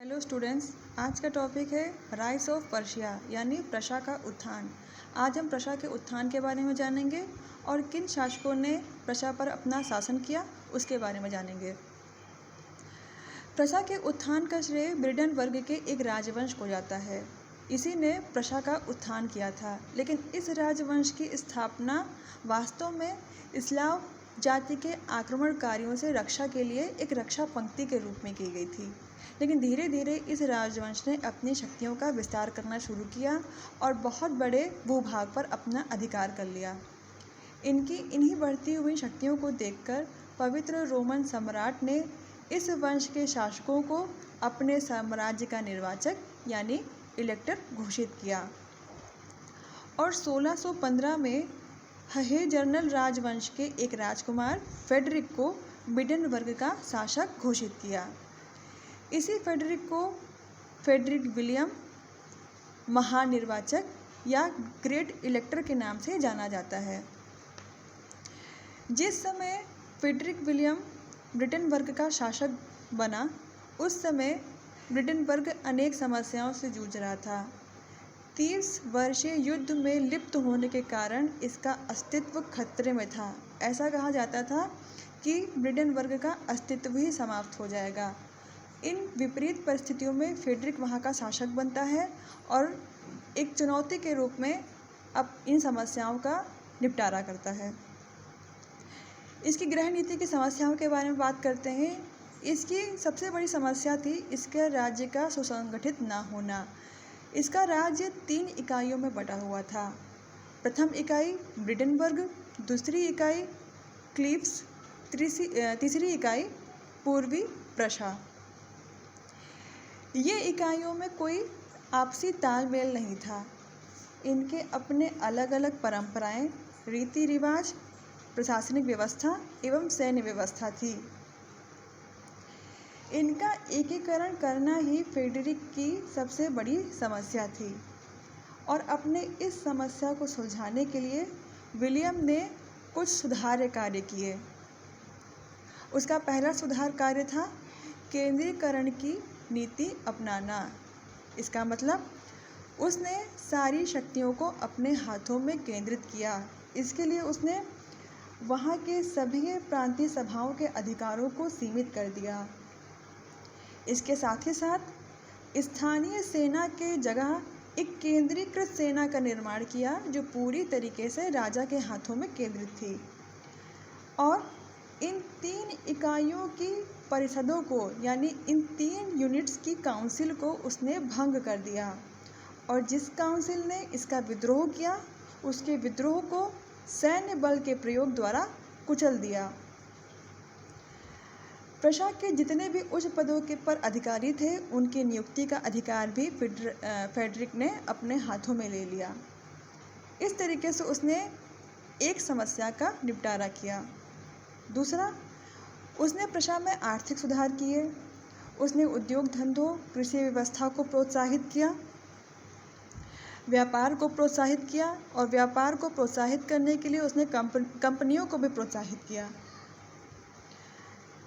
Hello students, आज का topic है राइज ऑफ पर्शिया यानी प्रशा का उत्थान। आज हम प्रशा के उत्थान के बारे में जानेंगे और किन शासकों ने प्रशा पर अपना शासन किया उसके बारे में जानेंगे। प्रशा के उत्थान का श्रेय ब्रिडन वर्ग के एक राजवंश को जाता है। इसी ने प्रशा का उत्थान किया था, लेकिन इस राजवंश की स्थापना वास्तव में इस्लाव जाति के आक्रमणकारियों से रक्षा के लिए एक रक्षा पंक्ति के रूप में की गई थी। लेकिन धीरे धीरे इस राजवंश ने अपनी शक्तियों का विस्तार करना शुरू किया और बहुत बड़े भूभाग पर अपना अधिकार कर लिया। इनकी इन्हीं बढ़ती हुई शक्तियों को देखकर पवित्र रोमन सम्राट ने इस वंश के शासकों को अपने साम्राज्य का निर्वाचक यानी इलेक्टर घोषित किया और 1615 में हे जर्नल राजवंश के एक राजकुमार फेडरिक को ब्रिडन वर्ग का शासक घोषित किया। इसी फेडरिक को फेडरिक विलियम महानिर्वाचक या ग्रेट इलेक्टर के नाम से जाना जाता है। जिस समय फेडरिक विलियम ब्रिटेन वर्ग का शासक बना, उस समय ब्रिटेन वर्ग अनेक समस्याओं से जूझ रहा था। 30 वर्षीय युद्ध में लिप्त होने के कारण इसका अस्तित्व खतरे में था। ऐसा कहा जाता था कि ब्रिटेन वर्ग का अस्तित्व ही समाप्त हो जाएगा। इन विपरीत परिस्थितियों में फेडरिक वहाँ का शासक बनता है और एक चुनौती के रूप में अब इन समस्याओं का निपटारा करता है। इसकी गृह नीति की समस्याओं के बारे में बात करते हैं। इसकी सबसे बड़ी समस्या थी इसके राज्य का सुसंगठित ना होना। इसका राज्य 3 इकाइयों में बटा हुआ था। प्रथम इकाई ब्रिटेनबर्ग, दूसरी इकाई क्लीव्स, तीसरी इकाई पूर्वी प्रशा। ये इकाइयों में कोई आपसी तालमेल नहीं था। इनके अपने अलग अलग परंपराएं, रीति रिवाज, प्रशासनिक व्यवस्था एवं सैन्य व्यवस्था थी। इनका एकीकरण करना ही फेडरिक की सबसे बड़ी समस्या थी और अपने इस समस्या को सुलझाने के लिए विलियम ने कुछ सुधार कार्य किए। उसका पहला सुधार कार्य था केंद्रीकरण की नीति अपनाना। इसका मतलब उसने सारी शक्तियों को अपने हाथों में केंद्रित किया। इसके लिए उसने वहाँ के सभी प्रांतीय सभाओं के अधिकारों को सीमित कर दिया। इसके साथ ही साथ स्थानीय सेना के जगह एक केंद्रीकृत सेना का निर्माण किया जो पूरी तरीके से राजा के हाथों में केंद्रित थी। और इन 3 इकाइयों की परिषदों को यानी इन 3 यूनिट्स की काउंसिल को उसने भंग कर दिया और जिस काउंसिल ने इसका विद्रोह किया उसके विद्रोह को सैन्य बल के प्रयोग द्वारा कुचल दिया। प्रशा के जितने भी उच्च पदों के पर अधिकारी थे उनकी नियुक्ति का अधिकार भी फेडरिक ने अपने हाथों में ले लिया। इस तरीके से उसने एक समस्या का निपटारा किया। दूसरा, उसने प्रशा में आर्थिक सुधार किए। उसने उद्योग धंधों, कृषि व्यवस्था को प्रोत्साहित किया, व्यापार को प्रोत्साहित किया और व्यापार को प्रोत्साहित करने के लिए उसने कंपनियों को भी प्रोत्साहित किया।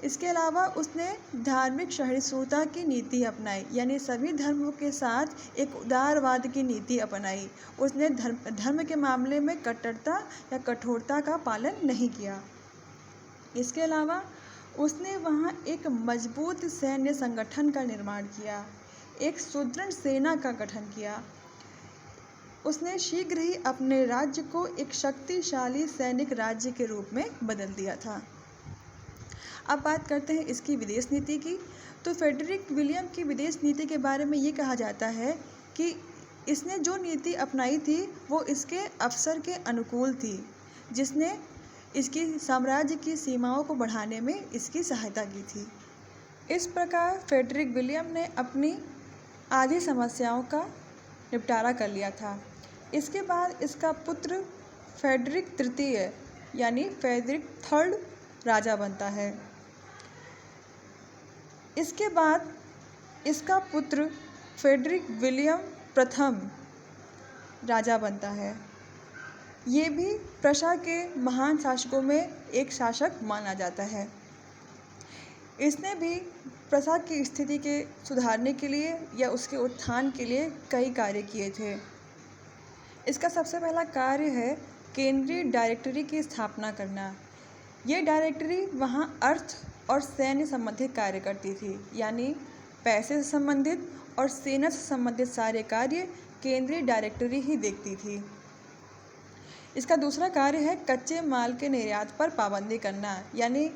इसके अलावा उसने धार्मिक सहिष्णुता की नीति अपनाई, यानी सभी धर्मों के साथ एक उदारवाद की नीति अपनाई। उसने धर्म के मामले में कट्टरता या कठोरता का पालन नहीं किया। इसके अलावा उसने वहाँ एक मजबूत सैन्य संगठन का निर्माण किया, एक सुदृढ़ सेना का गठन किया। उसने शीघ्र ही अपने राज्य को एक शक्तिशाली सैनिक राज्य के रूप में बदल दिया था। अब बात करते हैं इसकी विदेश नीति की। तो फेडरिक विलियम की विदेश नीति के बारे में ये कहा जाता है कि इसने जो नीति अपनाई थी वो इसके अवसर के अनुकूल थी, जिसने इसकी साम्राज्य की सीमाओं को बढ़ाने में इसकी सहायता की थी। इस प्रकार फेडरिक विलियम ने अपनी आधी समस्याओं का निपटारा कर लिया था। इसके बाद इसका पुत्र फेडरिक तृतीय यानी फेडरिक थर्ड राजा बनता है। इसके बाद इसका पुत्र फेडरिक विलियम प्रथम राजा बनता है। ये भी प्रशा के महान शासकों में एक शासक माना जाता है। इसने भी प्रजा की स्थिति के सुधारने के लिए या उसके उत्थान के लिए कई कार्य किए थे। इसका सबसे पहला कार्य है केंद्रीय डायरेक्टरी की स्थापना करना। ये डायरेक्टरी वहाँ अर्थ और सैन्य संबंधित कार्य करती थी, यानी पैसे से संबंधित और सेना से संबंधित सारे कार्य केंद्रीय डायरेक्टरी ही देखती थी। इसका दूसरा कार्य है कच्चे माल के निर्यात पर पाबंदी करना, यानी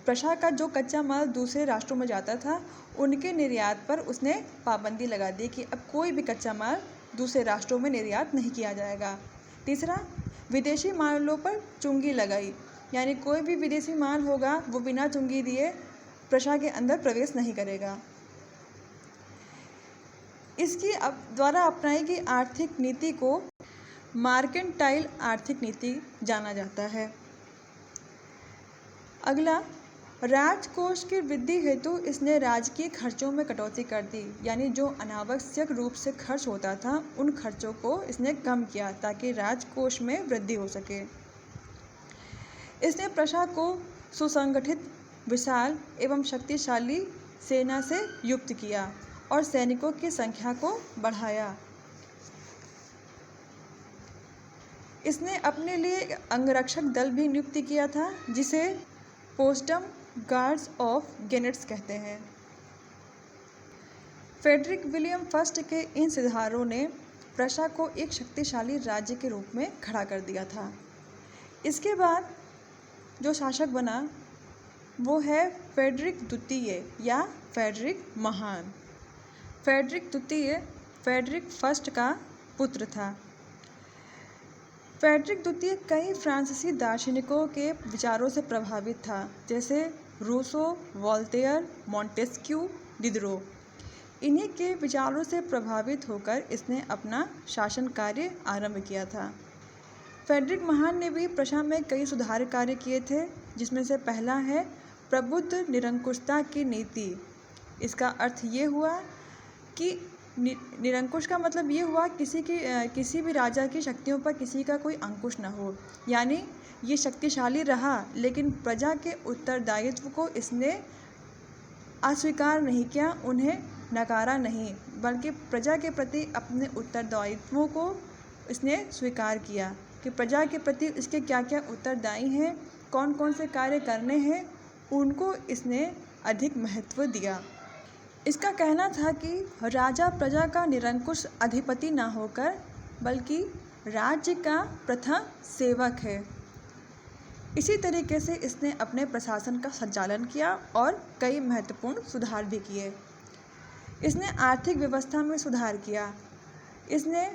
प्रजा का जो कच्चा माल दूसरे राष्ट्रों में जाता था उनके निर्यात पर उसने पाबंदी लगा दी कि अब कोई भी कच्चा माल दूसरे राष्ट्रों में निर्यात नहीं किया जाएगा। तीसरा, विदेशी मालों पर चुंगी लगाई, यानी कोई भी विदेशी माल होगा वो बिना चुंगी दिए प्रजा के अंदर प्रवेश नहीं करेगा। इसकी द्वारा अपनाई गई आर्थिक नीति को मार्केंटाइल आर्थिक नीति जाना जाता है। अगला, राजकोष की वृद्धि हेतु इसने राजकीय खर्चों में कटौती कर दी, यानी जो अनावश्यक रूप से खर्च होता था उन खर्चों को इसने कम किया ताकि राजकोष में वृद्धि हो सके। इसने प्रजा को सुसंगठित, विशाल एवं शक्तिशाली सेना से युक्त किया और सैनिकों की संख्या को बढ़ाया। इसने अपने लिए अंगरक्षक दल भी नियुक्त किया था जिसे पोस्टम गार्ड्स ऑफ गेनेट्स कहते हैं। फ्रेडरिक विलियम फर्स्ट के इन सुधारों ने प्रजा को एक शक्तिशाली राज्य के रूप में खड़ा कर दिया था। इसके बाद जो शासक बना वो है फ्रेडरिक द्वितीय या फ्रेडरिक महान। फ्रेडरिक द्वितीय फ्रेडरिक फर्स्ट का पुत्र था। फ्रेडरिक द्वितीय कई फ्रांसीसी दार्शनिकों के विचारों से प्रभावित था, जैसे रूसो, वोल्टेयर, मॉन्टेस्क्यू, डिडरो। इन्हीं के विचारों से प्रभावित होकर इसने अपना शासन कार्य आरंभ किया था। फ्रेडरिक महान ने भी प्रजा में कई सुधार कार्य किए थे, जिसमें से पहला है प्रबुद्ध निरंकुशता की नीति। इसका अर्थ ये हुआ कि निरंकुश का मतलब ये हुआ किसी भी राजा की शक्तियों पर किसी का कोई अंकुश न हो, यानी ये शक्तिशाली रहा लेकिन प्रजा के उत्तरदायित्व को इसने अस्वीकार नहीं किया, उन्हें नकारा नहीं, बल्कि प्रजा के प्रति अपने उत्तरदायित्वों को इसने स्वीकार किया कि प्रजा के प्रति इसके क्या क्या उत्तरदायी हैं, कौन कौन से कार्य करने हैं, उनको इसने अधिक महत्व दिया। इसका कहना था कि राजा प्रजा का निरंकुश अधिपति ना होकर बल्कि राज्य का प्रथम सेवक है। इसी तरीके से इसने अपने प्रशासन का संचालन किया और कई महत्वपूर्ण सुधार भी किए। इसने आर्थिक व्यवस्था में सुधार किया। इसने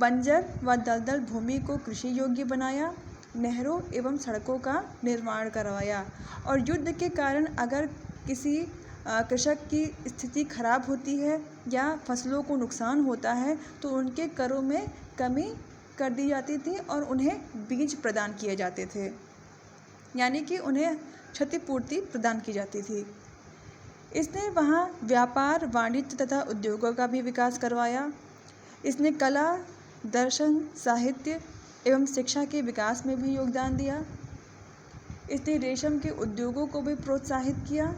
बंजर व दलदल भूमि को कृषि योग्य बनाया, नहरों एवं सड़कों का निर्माण करवाया और युद्ध के कारण अगर किसी कृषक की स्थिति खराब होती है या फसलों को नुकसान होता है तो उनके करों में कमी कर दी जाती थी और उन्हें बीज प्रदान किए जाते थे, यानी कि उन्हें क्षतिपूर्ति प्रदान की जाती थी। इसने वहाँ व्यापार, वाणिज्य तथा उद्योगों का भी विकास करवाया। इसने कला, दर्शन, साहित्य एवं शिक्षा के विकास में भी योगदान दिया। इसने रेशम के उद्योगों को भी प्रोत्साहित किया।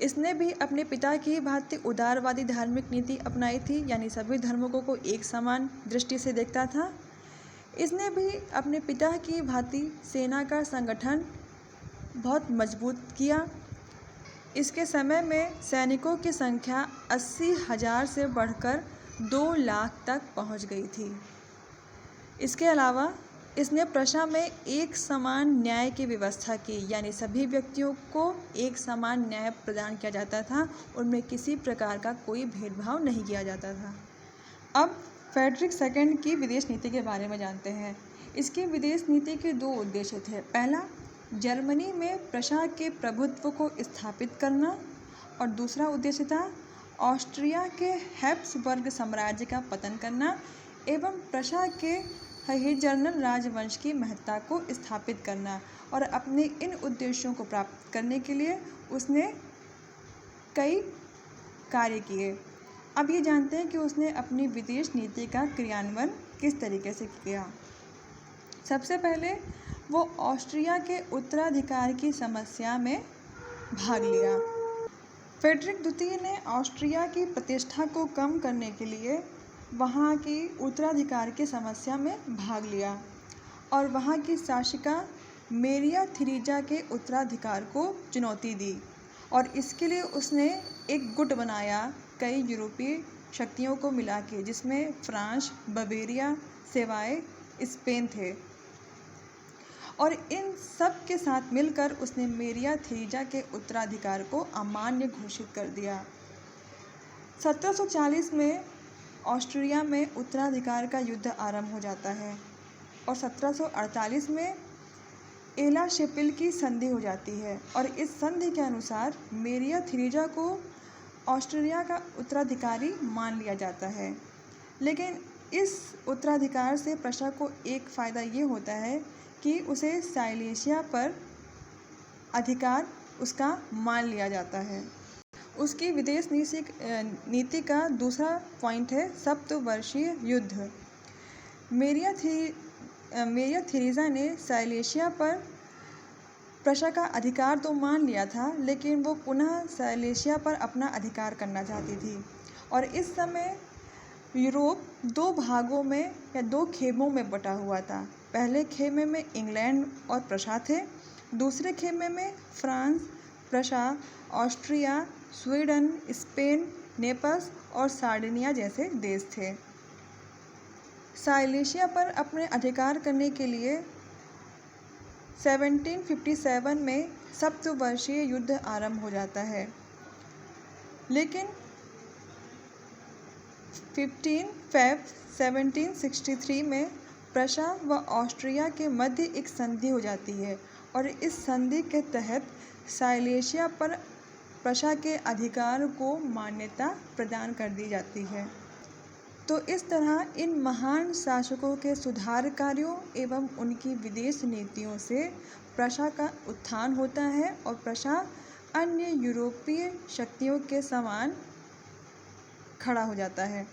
इसने भी अपने पिता की भांति उदारवादी धार्मिक नीति अपनाई थी, यानी सभी धर्मों को एक समान दृष्टि से देखता था। इसने भी अपने पिता की भांति सेना का संगठन बहुत मजबूत किया। इसके समय में सैनिकों की संख्या 80,000 से बढ़कर 2 लाख तक पहुंच गई थी। इसके अलावा इसने प्रजा में एक समान न्याय की व्यवस्था की, यानी सभी व्यक्तियों को एक समान न्याय प्रदान किया जाता था, उनमें किसी प्रकार का कोई भेदभाव नहीं किया जाता था। अब फ्रेडरिक सेकंड की विदेश नीति के बारे में जानते हैं। इसकी विदेश नीति के 2 उद्देश्य थे। पहला, जर्मनी में प्रजा के प्रभुत्व को स्थापित करना और दूसरा उद्देश्य था ऑस्ट्रिया के हैब्सबर्ग साम्राज्य का पतन करना एवं प्रजा के होहेंजोर्डन राजवंश की महत्ता को स्थापित करना। और अपने इन उद्देश्यों को प्राप्त करने के लिए उसने कई कार्य किए। अब ये जानते हैं कि उसने अपनी विदेश नीति का क्रियान्वयन किस तरीके से किया। सबसे पहले वो ऑस्ट्रिया के उत्तराधिकार की समस्या में भाग लिया। फ्रेडरिक द्वितीय ने ऑस्ट्रिया की प्रतिष्ठा को कम करने के लिए वहाँ की उत्तराधिकार की समस्या में भाग लिया और वहाँ की शासिका मेरिया थेरेसा के उत्तराधिकार को चुनौती दी और इसके लिए उसने एक गुट बनाया कई यूरोपीय शक्तियों को मिला के, जिसमें फ्रांस, बवेरिया, सेवाए, स्पेन थे और इन सब के साथ मिलकर उसने मेरिया थेरेसा के उत्तराधिकार को अमान्य घोषित कर दिया। 1740 में ऑस्ट्रिया में उत्तराधिकार का युद्ध आरंभ हो जाता है और 1748 में एला शेपिल की संधि हो जाती है और इस संधि के अनुसार मेरिया थेरेसा को ऑस्ट्रिया का उत्तराधिकारी मान लिया जाता है। लेकिन इस उत्तराधिकार से प्रशा को एक फ़ायदा ये होता है कि उसे साइलेशिया पर अधिकार उसका मान लिया जाता है। उसकी विदेश नीति का दूसरा पॉइंट है सप्तवर्षीय युद्ध। मेरिया थेरेसा ने साइलेशिया पर प्रशा का अधिकार तो मान लिया था, लेकिन वो पुनः साइलेशिया पर अपना अधिकार करना चाहती थी और इस समय यूरोप दो भागों में या दो खेमों में बटा हुआ था। पहले खेमे में इंग्लैंड और प्रशा थे, दूसरे खेमे में France, Prussia, Austria, Sweden, Spain, Naples और सार्डिनिया जैसे देश थे। साइलेशिया पर अपने अधिकार करने के लिए 1757 में सप्तवर्षीय युद्ध आरंभ हो जाता है, लेकिन 15 फरवरी 1763 में प्रशा व ऑस्ट्रिया के मध्य एक संधि हो जाती है और इस संधि के तहत साइलेशिया पर प्रशा के अधिकार को मान्यता प्रदान कर दी जाती है। तो इस तरह इन महान शासकों के सुधार कार्यों एवं उनकी विदेश नीतियों से प्रशा का उत्थान होता है और प्रशा अन्य यूरोपीय शक्तियों के समान खड़ा हो जाता है।